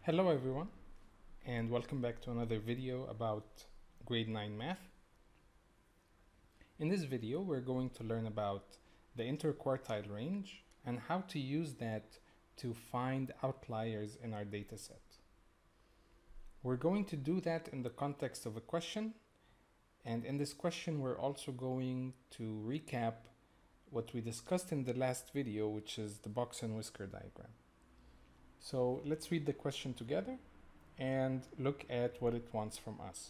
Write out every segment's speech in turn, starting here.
Hello everyone, and welcome back to another video about grade 9 math. In this video we're going to learn about the interquartile range and how to use that to find outliers in our dataset. We're going to do that in the context of a question, and in this question we're also going to recap what we discussed in the last video, which is the box and whisker diagram. So let's read the question together and look at what it wants from us.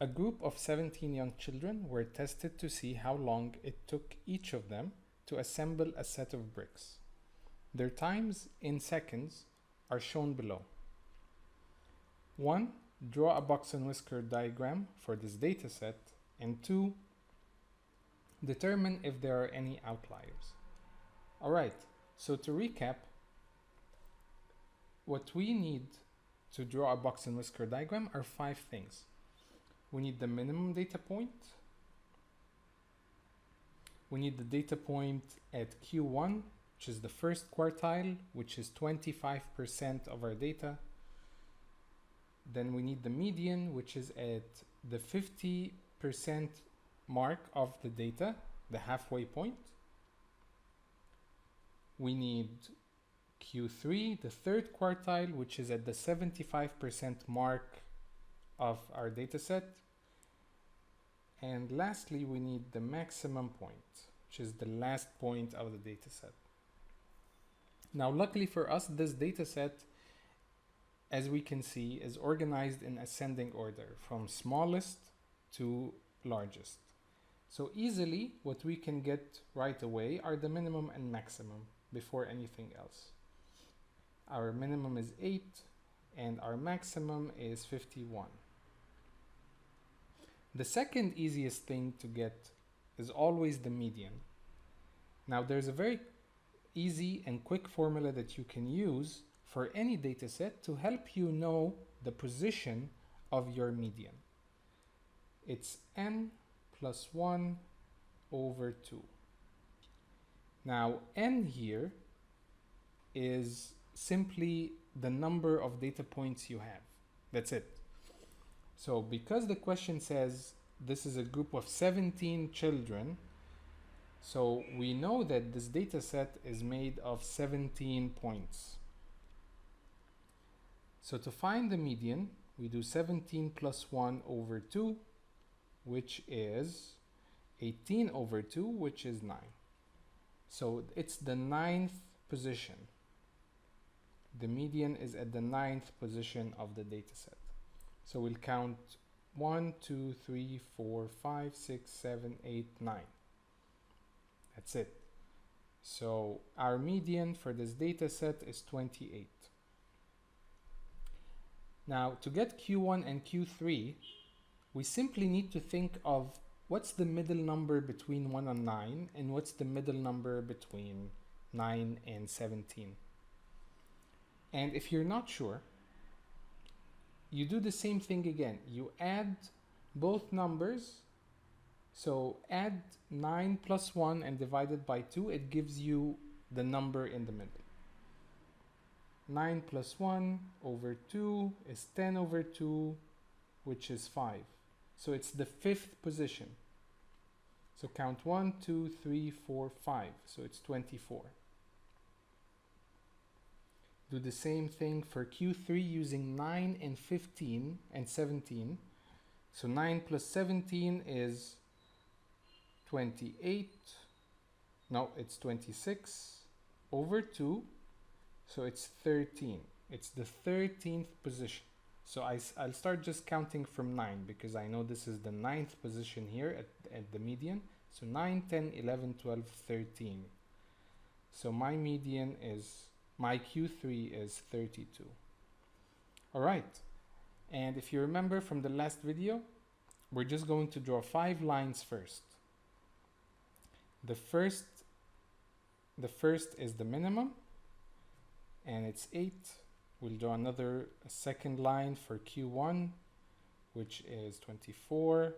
A group of 17 young children were tested to see how long it took each of them to assemble a set of bricks. Their times in seconds are shown below. 1. Draw a box and whisker diagram for this data set, and 2. Determine if there are any outliers. Alright, so to recap, what we need to draw a box and whisker diagram are 5 things. We need the minimum data point. We need the data point at Q1, which is the first quartile, which is 25% of our data. Then we need the median, which is at the 50% mark of the data, the halfway point. We need Q3, the third quartile, which is at the 75% mark of our dataset. And lastly, we need the maximum point, which is the last point of the dataset. Now, luckily for us, this dataset, as we can see, is organized in ascending order from smallest to largest. So easily, what we can get right away are the minimum and maximum before anything else. Our minimum is 8 and our maximum is 51. The second easiest thing to get is always the median. Now there's a very easy and quick formula that you can use for any dataset to help you know the position of your median. It's n plus 1 over 2. Now n here is simply the number of data points you have. That's it. So because the question says this is a group of 17 children, so we know that this data set is made of 17 points. So to find the median, we do 17 plus 1 over 2, which is 18 over 2, which is 9. So it's the 9th position. The median is at the 9th position of the dataset. So we'll count 1, 2, 3, 4, 5, 6, 7, 8, 9. That's it. So our median for this dataset is 28. Now to get Q1 and Q3, we simply need to think of what's the middle number between 1 and 9 and what's the middle number between 9 and 17. And if you're not sure, you do the same thing again. You add both numbers. So add 9 plus 1 and divide it by 2. It gives you the number in the middle. 9 plus 1 over 2 is 10 over 2, which is 5. So it's the 5th position. So count 1, 2, 3, 4, 5. So it's 24. Do the same thing for Q3 using 9 and 15 and 17. So 9 plus 17 is 28. No, it's 26 over 2. So it's 13. It's the 13th position. So I'll start just counting from 9 because I know this is the 9th position here at the median. So 9, 10, 11, 12, 13. So my median is, my Q3 is 32. All right. And if you remember from the last video, we're just going to draw 5 lines first. The first is the minimum, and it's 8. We'll draw a second line for Q1, which is 24.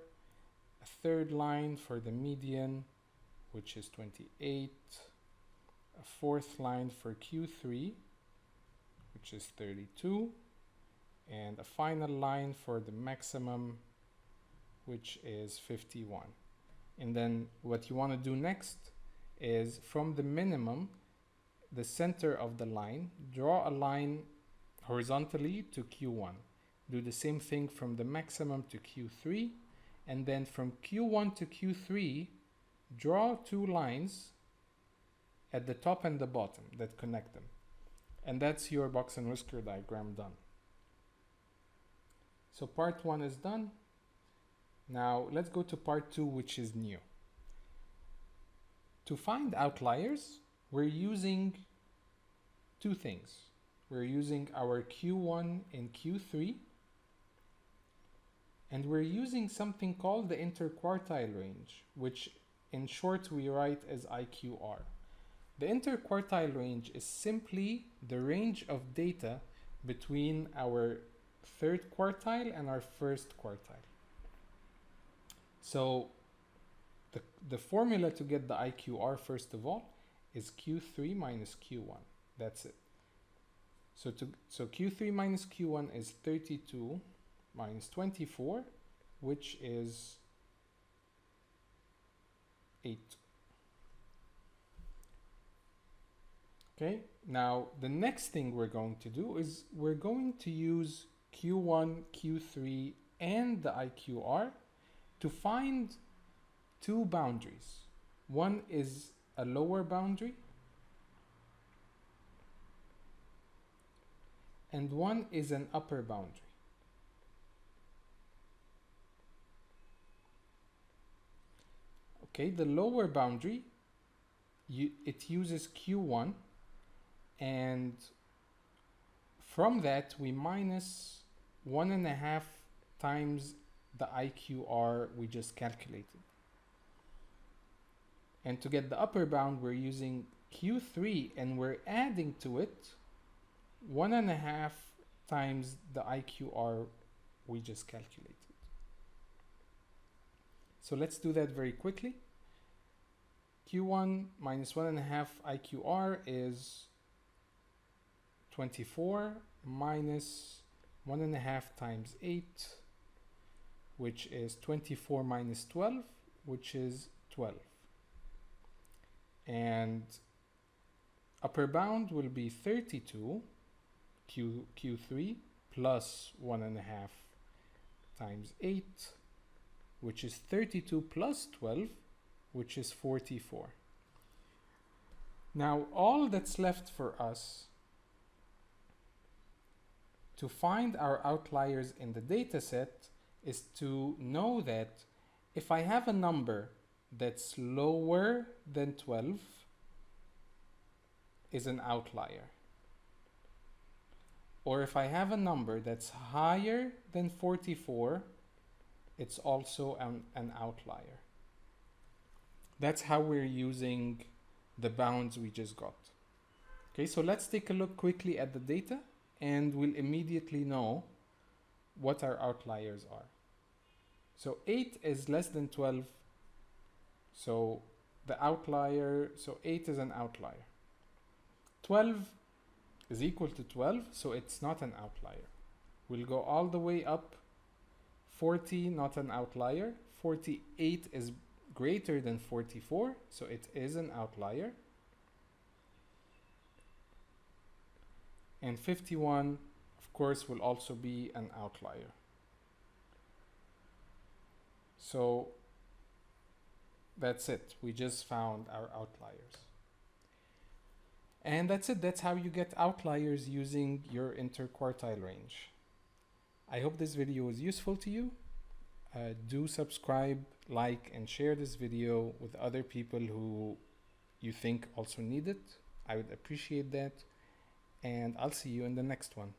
A third line for the median, which is 28. A fourth line for Q3, which is 32, and a final line for the maximum, which is 51. And then what you want to do next is from the minimum, the center of the line, draw a line horizontally to Q1. Do the same thing from the maximum to Q3, and then from Q1 to Q3, draw two lines at the top and the bottom that connect them. And that's your box and whisker diagram done. So part 1 is done. Now let's go to part 2, which is new. To find outliers, we're using two things. We're using our Q1 and Q3, and we're using something called the interquartile range, which in short we write as IQR. The interquartile range is simply the range of data between our third quartile and our first quartile. So the formula to get the IQR, first of all, is Q3 minus Q1. That's it. So Q3 minus Q1 is 32 minus 24, which is 8. Okay, now the next thing we're going to do is we're going to use Q1, Q3, and the IQR to find two boundaries. One is a lower boundary, and one is an upper boundary. Okay, the lower boundary, it uses Q1, and from that we minus 1.5 times the IQR we just calculated. And to get the upper bound, we're using Q3, and we're adding to it 1.5 times the IQR we just calculated. So let's do that very quickly. Q1 minus 1.5 IQR is 24 minus 1.5 times 8, which is 24 minus 12, which is 12. And upper bound will be 32 Q3 plus 1.5 times 8, which is 32 plus 12, which is 44. Now all that's left for us to find our outliers in the data set is to know that if I have a number that's lower than 12 is an outlier, or if I have a number that's higher than 44, it's also an outlier. That's how we're using the bounds we just got. Okay, so let's take a look quickly at the data, and we'll immediately know what our outliers are. So 8 is less than 12, so the outlier, so 8 is an outlier. 12 is equal to 12, so it's not an outlier. We'll go all the way up. 40, not an outlier. 48 is greater than 44, so it is an outlier. And 51, of course, will also be an outlier. So that's it. We just found our outliers. And that's it. That's how you get outliers using your interquartile range. I hope this video was useful to you. Do subscribe, like, and share this video with other people who you think also need it. I would appreciate that. And I'll see you in the next one.